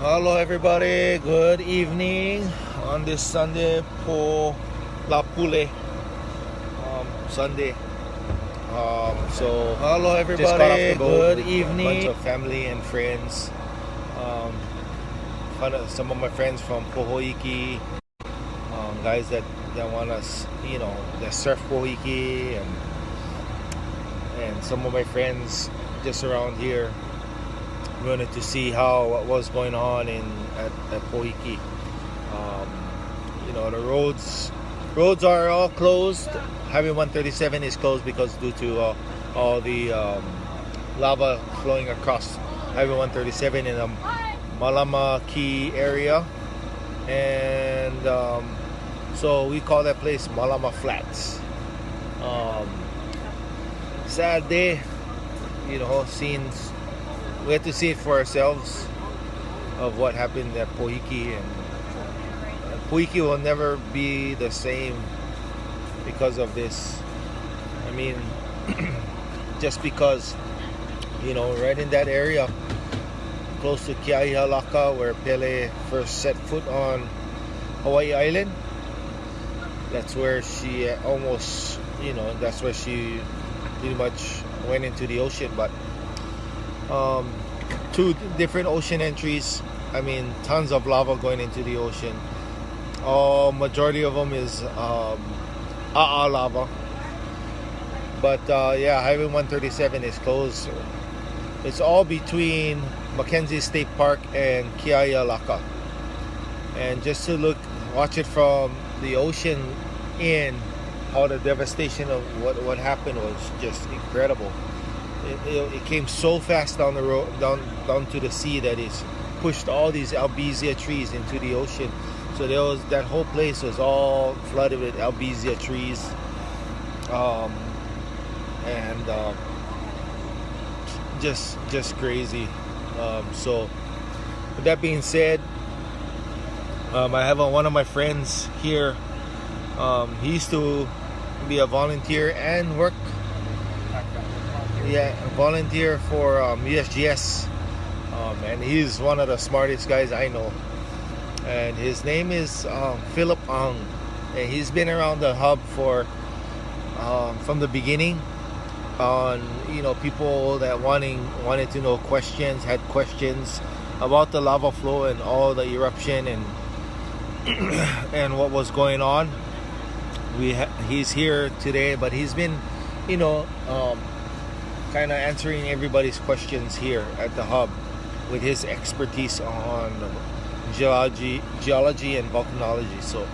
Hello everybody, good evening on this Sunday po Lapule Sunday. So hello everybody, good evening. A bunch of family and friends. Some of my friends from Pohoiki, guys that want us, that surf Pohoiki, and some of my friends just around here wanted to see what was going on at Pohoiki. The roads are all closed. Highway 137 is closed because due to all the lava flowing across Highway 137 in the Malama Key area, and so we call that place Malama Flats. Sad day, scenes. We had to see it for ourselves of what happened at Pohoiki, and Pohoiki will never be the same because of this. I mean, just because, right in that area, close to Kia'ihalaka, where Pele first set foot on Hawaii Island, that's where she almost, that's where she pretty much went into the ocean. But two different ocean entries. I mean, tons of lava going into the ocean. Majority of them is lava. But Highway 137 is closed. It's all between Mackenzie State Park and Kia'ihalaka. And just to watch it from the ocean how the devastation of what happened was just incredible. It came so fast down the road, down to the sea, that it's pushed all these albizia trees into the ocean. So that whole place was all flooded with albizia trees, and just crazy. So with that being said, I have one of my friends here. He used to be a volunteer and work. Volunteer for USGS, and he's one of the smartest guys I know. And his name is Philip Ang, and he's been around the hub from the beginning. On people that wanted to know had questions about the lava flow and all the eruption and and what was going on. He's here today, but he's been kind of answering everybody's questions here at the hub with his expertise on geology and volcanology. So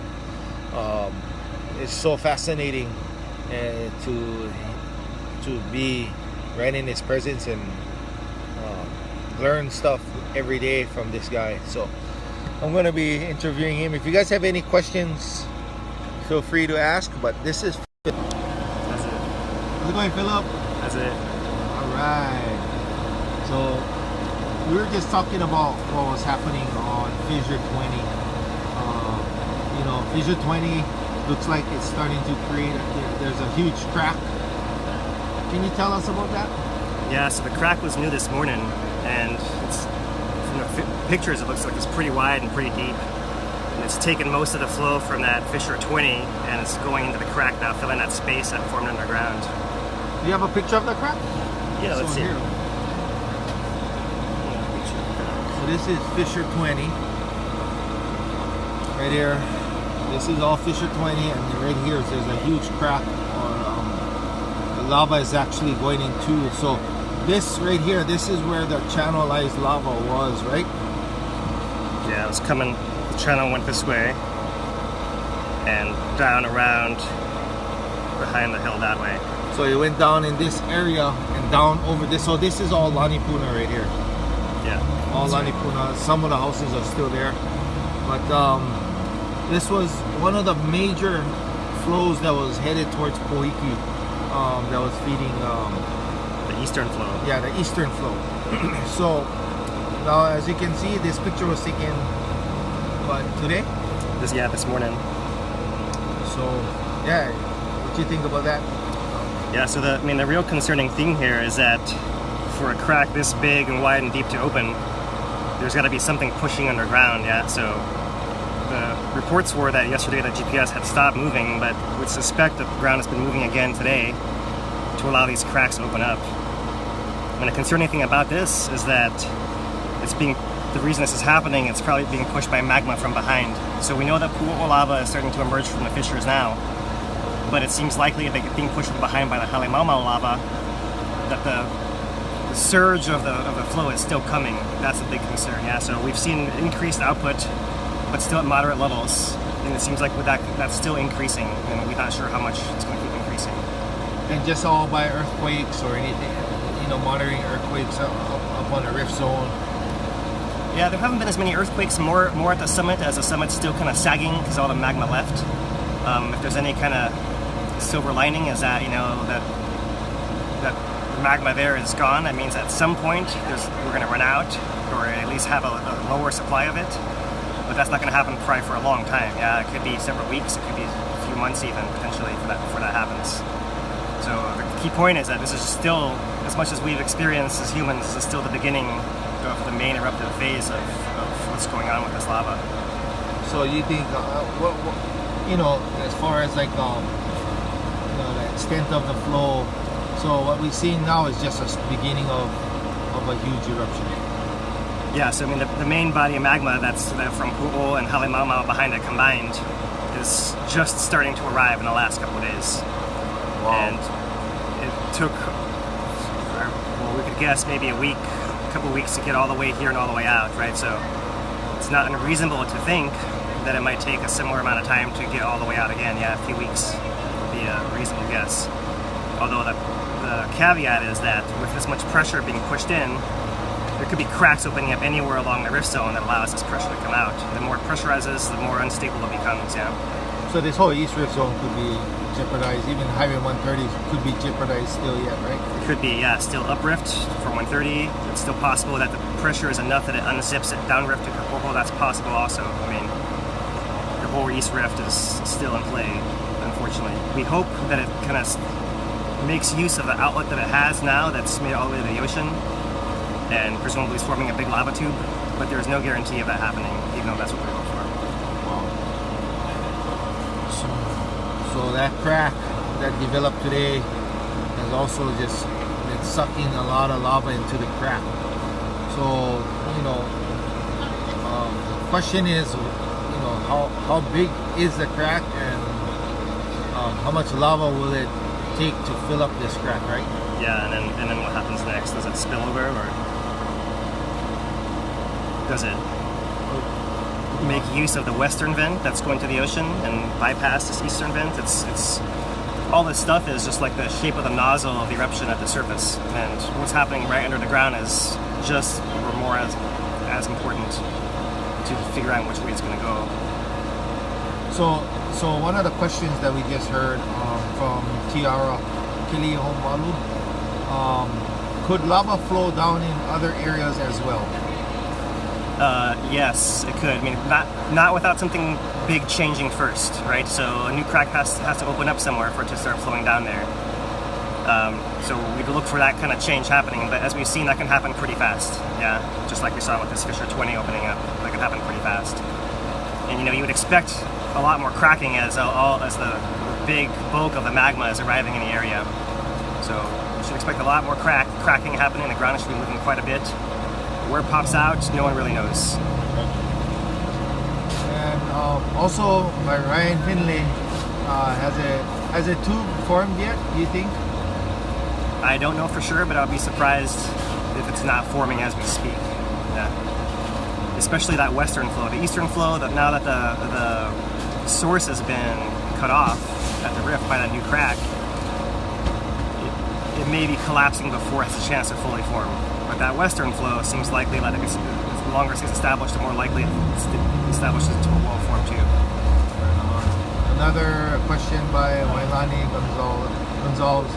it's so fascinating to be right in his presence and learn stuff every day from this guy. So I'm going to be interviewing him. If you guys have any questions, feel free to ask. But this is That's it. How's it going, Philip? That's it. Right. So we were just talking about what was happening on Fissure 20. Fissure 20 looks like it's starting to create. There's a huge crack. Can you tell us about that? Yeah. So the crack was new this morning, and from the pictures, it looks like it's pretty wide and pretty deep. And it's taken most of the flow from that Fissure 20, and it's going into the crack now, filling that space that formed underground. Do you have a picture of the crack? Yeah, let's see. Here. So this is Fissure 20. Right here. This is all Fissure 20, and right here there's a huge crack. The lava is actually going into. So this right here, this is where the channelized lava was, right? Yeah, it was coming. The channel went this way and down around behind the hill that way. So it went down in this area and down over this. So this is all Lanipuna right here. Yeah. All Lanipuna. Some of the houses are still there. But this was one of the major flows that was headed towards Pohoiki. That was feeding the eastern flow. Yeah, the eastern flow. So now, as you can see, this picture was taken today? This morning. So yeah, what do you think about that? Yeah, so the real concerning thing here is that for a crack this big and wide and deep to open, there's got to be something pushing underground, yeah. So the reports were that yesterday the GPS had stopped moving, but would suspect that the ground has been moving again today to allow these cracks to open up. And the concerning thing about this is that the reason this is happening, it's probably being pushed by magma from behind. So we know that Pu'u lava is starting to emerge from the fissures now, but it seems likely that being pushed from behind by the Halemaumau lava, that the surge of the flow is still coming. That's a big concern, yeah. So we've seen increased output, but still at moderate levels, and it seems like with that's still increasing, and we're not sure how much it's going to keep increasing. And just all by earthquakes or anything, monitoring earthquakes up on the rift zone. Yeah, there haven't been as many earthquakes, more at the summit, as the summit's still kind of sagging because all the magma left. If there's any kind of silver lining, is that that the magma there is gone. That means at some point we're going to run out, or at least have a lower supply of it. But that's not going to happen probably for a long time. Yeah, it could be several weeks, it could be a few months even potentially before that happens. So the key point is that this is still, as much as we've experienced as humans, this is still the beginning of the main eruptive phase of what's going on with this lava. So you think, as far as like, the extent of the flow, so what we're seeing now is just a beginning of a huge eruption. Yeah, so I mean the main body of magma that's from Pu'u and Halemaumau behind it combined is just starting to arrive in the last couple of days. Wow. And it took, well, we could guess maybe a couple weeks to get all the way here and all the way out, right? So it's not unreasonable to think that it might take a similar amount of time to get all the way out again. Yeah, a few weeks would be a reasonable guess. Although the caveat is that with this much pressure being pushed in, there could be cracks opening up anywhere along the rift zone that allows this pressure to come out. The more it pressurizes, the more unstable it becomes, yeah. So this whole east rift zone could be jeopardized, even Highway 130 could be jeopardized still yet, right? It could be, yeah, still uprift for 130. It's still possible that the pressure is enough that it unzips it downrift to Kapoho. That's possible also. I mean, the whole east rift is still in play, unfortunately. We hope that it kind of makes use of the outlet that it has now that's made it all the way to the ocean, and presumably is forming a big lava tube, but there's no guarantee of that happening, even though that's what we hope for. Wow. So that crack that developed today has also just been sucking a lot of lava into the crack. So, the question is, how big is the crack, and how much lava will it take to fill up this crack, right? Yeah, and then what happens next? Does it spill over, or does it make use of the western vent that's going to the ocean and bypass this eastern vent? It's all this stuff is just like the shape of the nozzle of the eruption at the surface, and what's happening right under the ground is just or more as important to figure out which way it's going to go. So one of the questions that we just heard from Tiara Kilihomalu, could lava flow down in other areas as well? Yes, it could. I mean, not without something big changing first, right? So a new crack has to open up somewhere for it to start flowing down there. So we'd look for that kind of change happening, but as we've seen, that can happen pretty fast. Yeah, just like we saw with this Fissure 20 opening up, that can happen pretty fast. And you would expect a lot more cracking as the big bulk of the magma is arriving in the area. So we should expect a lot more cracking happening. The ground should be moving quite a bit. Where it pops out, no one really knows. And also, by Ryan Finlay, has a tube formed yet, do you think? I don't know for sure, but I'll be surprised if it's not forming as we speak. Yeah. Especially that western flow. The eastern flow, now that the source has been cut off at the rift by that new crack, it may be collapsing before it has a chance to fully form. But that western flow seems likely that the longer it gets established, the more likely it establishes into a wall form too. Another question by Wailani Gonzalez.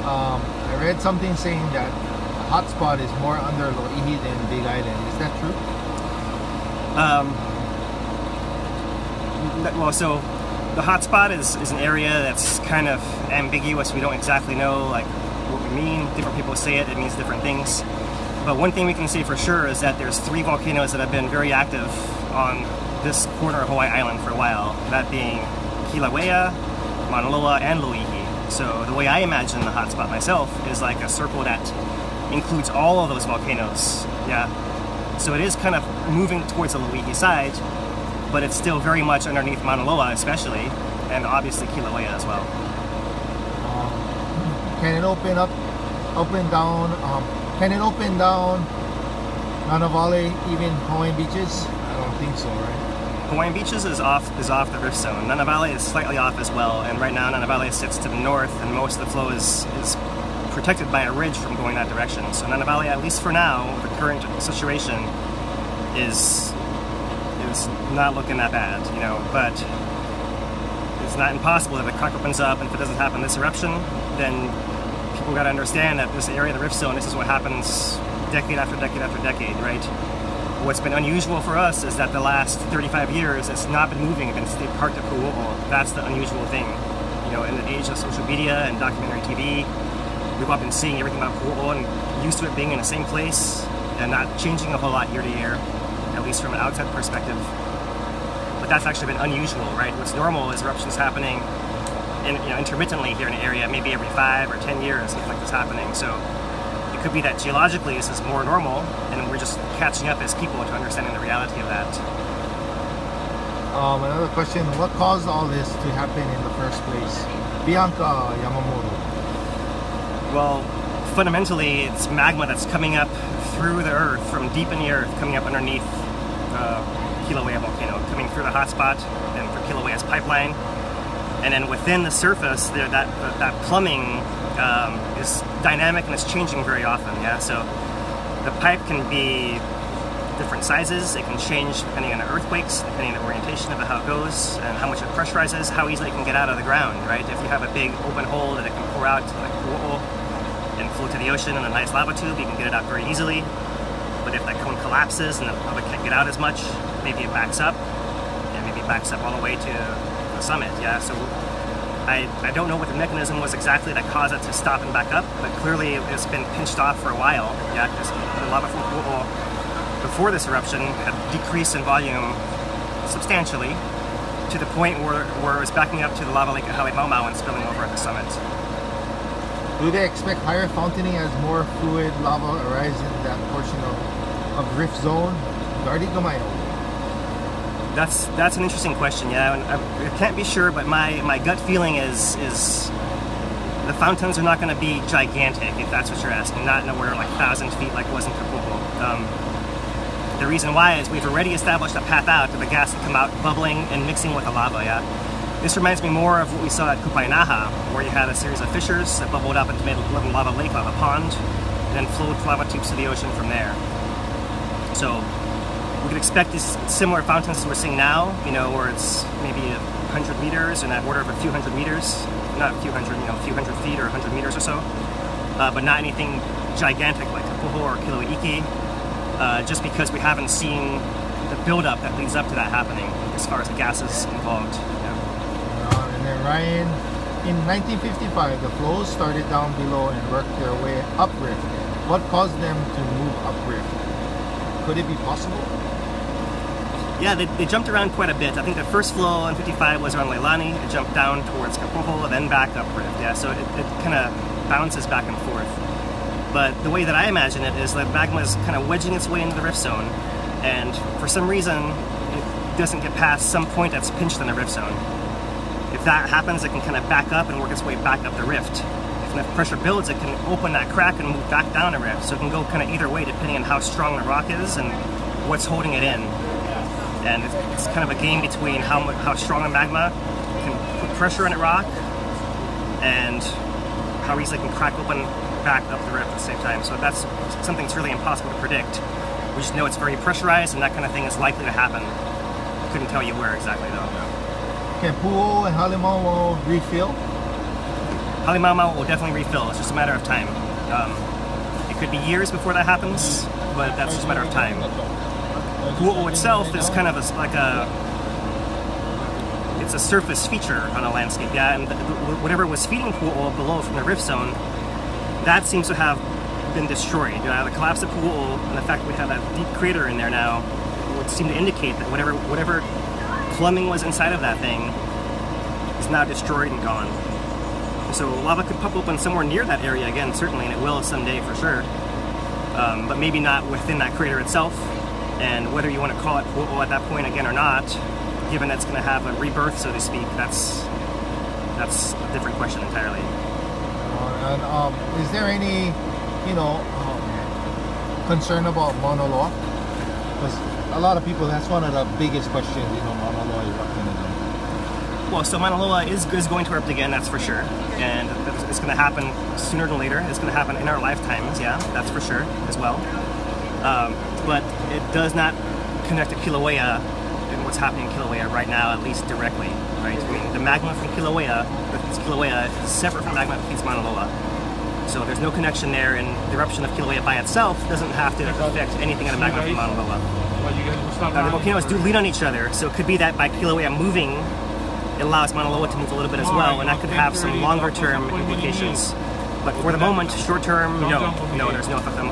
I read something saying that the hotspot is more under Lo'ihi than Big Island. Is that true? Well, so the hotspot is an area that's kind of ambiguous. We don't exactly know what we mean. Different people say it means different things. But one thing we can say for sure is that there's 3 volcanoes that have been very active on this corner of Hawaii Island for a while, that being Kilauea, Mauna Loa, and Loihi. So the way I imagine the hotspot myself is like a circle that includes all of those volcanoes. Yeah. So it is kind of moving towards the Loihi side, but it's still very much underneath Mauna Loa especially, and obviously Kilauea as well. Can it open up, open down? Can it open down Nanavale, even Hawaiian beaches? I don't think so, right? Hawaiian beaches is off the rift zone. Nanavale is slightly off as well, and right now Nanavale sits to the north, and most of the flow is protected by a ridge from going that direction. So Nanavale, at least for now, the current situation is not looking that bad, you know. But it's not impossible if the crack opens up, and if it doesn't happen this eruption, then people got to understand that this area of the rift zone, this is what happens decade after decade after decade, right? What's been unusual for us is that the last 35 years, it's not been moving, it's stayed parked at Pu'u. That's the unusual thing. You know, in the age of social media and documentary TV, we've all been seeing everything about Pu'u and used to it being in the same place and not changing a whole lot year to year, at least from an outside perspective. But that's actually been unusual, right? What's normal is eruptions happening intermittently here in the area, maybe every 5 or 10 years, something like this happening. So it could be that geologically this is more normal, and we're just catching up as people to understanding the reality of that. Another question, what caused all this to happen in the first place? Bianca Yamamoto. Well, fundamentally, it's magma that's coming up through the earth, from deep in the earth, coming up underneath Kilauea volcano, coming through the hotspot and through Kilauea's pipeline. And then within the surface, that plumbing is dynamic and it's changing very often. Yeah, so the pipe can be different sizes. It can change depending on the earthquakes, depending on the orientation of how it goes, and how much it pressurizes, how easily it can get out of the ground. Right? If you have a big open hole that it can pour out like Pu'u and flow to the ocean in a nice lava tube, you can get it out very easily. But if that cone collapses and the lava can't get out as much, maybe it backs up, and maybe it backs up all the way to the summit. Yeah, so I don't know what the mechanism was exactly that caused it to stop and back up, but clearly it's been pinched off for a while. Yeah, because the lava from Pu'u before this eruption had decreased in volume substantially to the point where it was backing up to the lava lake at Hawaii Mau and spilling over at the summit. Do they expect higher fountaining as more fluid lava arises in that portion of rift zone? Gardi Gamayo. That's an interesting question, yeah. And I can't be sure, but my gut feeling is the fountains are not going to be gigantic, if that's what you're asking. Not in a order like 1,000 feet like it was in Pu'u. The reason why is we've already established a path out to the gas to come out bubbling and mixing with the lava, yeah. This reminds me more of what we saw at Kupainaha, where you had a series of fissures that bubbled up and made a little lava lake, lava pond, and then flowed lava tubes to the ocean from there. So we could expect these similar fountains as we're seeing now, you know, where it's maybe 100 meters in that order of a few hundred meters, not a few hundred, you know, a few hundred feet or 100 meters or so, but not anything gigantic like Pu'u or Kilauea, just because we haven't seen the buildup that leads up to that happening as far as the gases involved. Yeah. And then Ryan, in 1955, the flows started down below and worked their way uprift. What caused them to move uprift? Could it be possible? Yeah, they jumped around quite a bit. I think the first flow in 55 was around Leilani. It jumped down towards Kapoho, then back uprift. Yeah, so it kind of bounces back and forth. But the way that I imagine it is that magma is kind of wedging its way into the rift zone, and for some reason it doesn't get past some point that's pinched in the rift zone. If that happens, it can kind of back up and work its way back up the rift. If enough pressure builds, it can open that crack and move back down the rift. So it can go kind of either way depending on how strong the rock is and what's holding it in. And it's kind of a game between how strong the magma can put pressure on the rock and how easily it can crack open back up the rift at the same time. So that's something that's really impossible to predict. We just know it's very pressurized and that kind of thing is likely to happen. Couldn't tell you where exactly though. Can Pu'u and Halimau refill? Halimau will definitely refill. It's just a matter of time. It could be years before that happens, but that's just a matter of time. Pu'u itself is kind of it's a surface feature on a landscape, yeah, and whatever was feeding Pu'u below from the rift zone, that seems to have been destroyed. The collapse of Pu'u and the fact that we have that deep crater in there now would seem to indicate that whatever plumbing was inside of that thing is now destroyed and gone. So lava could pop open somewhere near that area again, certainly, and it will someday for sure. But maybe not within that crater itself. And whether you want to call it Pu'u at that point again or not, given that's going to have a rebirth, so to speak, that's a different question entirely. And is there any, concern about Mauna Loa? Because a lot of people, that's one of the biggest questions, Mauna Loa erupting again. Well, so Mauna Loa is going to erupt again, that's for sure. And it's going to happen sooner than later. It's going to happen in our lifetimes, yeah, that's for sure as well. But it does not connect to Kilauea and what's happening in Kilauea right now, at least directly, right? I mean, the magma from Kilauea is separate from magma that feeds Mauna Loa. So there's no connection there, and the eruption of Kilauea by itself doesn't have to affect anything in the magma from Mauna Loa. Now, the volcanoes do lean on each other, so it could be that by Kilauea moving, it allows Mauna Loa to move a little bit as well, and that could have some longer-term implications. But for the moment, short-term, no, there's no effect. The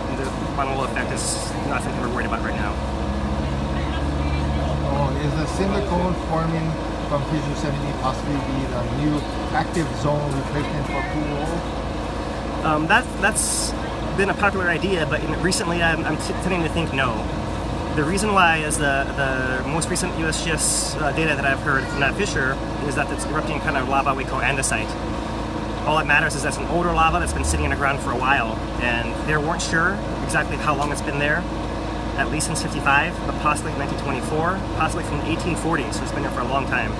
Mauna Loa effect is nothing we're worried about right now. Is the cinder cone forming from Fissure 70 possibly be the new active zone replacement for Pu'u? That's been a popular idea, but recently I'm tending to think no. The reason why is the most recent USGS data that I've heard from that fissure is that it's erupting kind of lava we call andesite. All that matters is that's an older lava that's been sitting in the ground for a while, and they weren't sure exactly how long it's been there, at least since 55, but possibly 1924, possibly from 1840, so it's been there for a long time.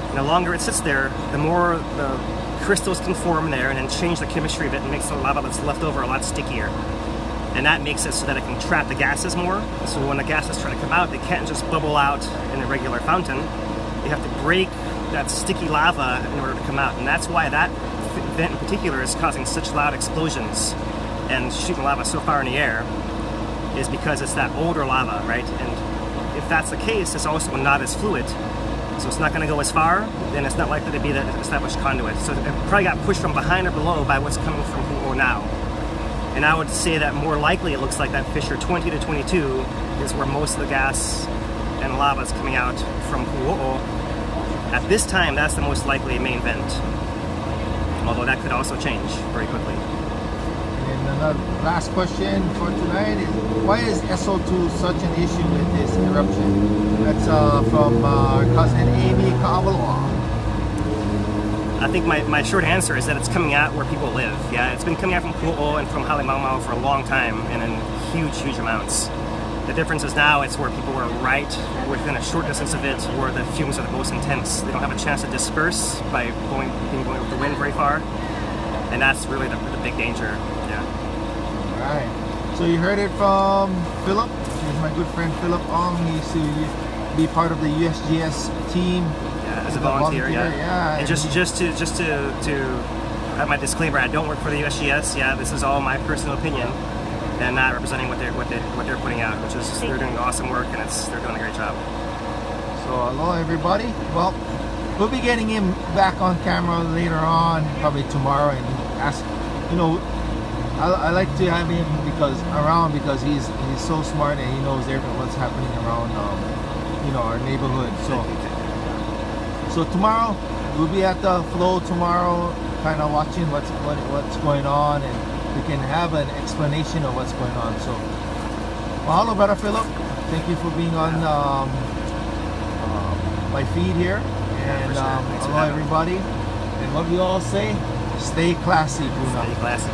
And the longer it sits there, the more the crystals can form there and then change the chemistry of it and makes the lava that's left over a lot stickier. And that makes it so that it can trap the gases more. So when the gases try to come out, they can't just bubble out in a regular fountain. They have to break that sticky lava in order to come out. And that's why that event in particular is causing such loud explosions and shooting lava so far in the air, is because it's that older lava, right? And if that's the case, it's also not as fluid. So it's not going to go as far, and it's not likely to be the established conduit. So it probably got pushed from behind or below by what's coming from Pu'u now. And I would say that more likely it looks like that fissure 20 to 22 is where most of the gas and lava is coming out from Pu'u. At this time, that's the most likely main vent. Although that could also change very quickly. And another last question for tonight is, why is SO2 such an issue with this eruption? That's from our cousin Amy Ka'awaloa. I think my short answer is that it's coming out where people live. Yeah, it's been coming out from Pu'u and from Halemaumau for a long time and in huge amounts. The difference is now it's where people are right within a short distance of it, where the fumes are the most intense. They don't have a chance to disperse by going with the wind very far, and that's really the big danger. Yeah. All right. So you heard it from Philip. He's my good friend Philip Ong. He used to be part of the USGS team. Yeah, as a volunteer. Yeah. And just to have my disclaimer, I don't work for the USGS. Yeah, this is all my personal opinion, and not representing what they're putting out, which is they're doing awesome work and they're doing a great job. So hello everybody. Well, we'll be getting him back on camera later on, probably tomorrow, and ask. I like to have him because he's so smart and he knows everything what's happening around our neighborhood. So tomorrow we'll be at the flow tomorrow, kind of watching what's going on, and we can have an explanation of what's going on. So, well, hello, brother Philip. Thank you for being on my feed here. And hello, everybody. And what we all say, stay classy, Bruno. Stay classy.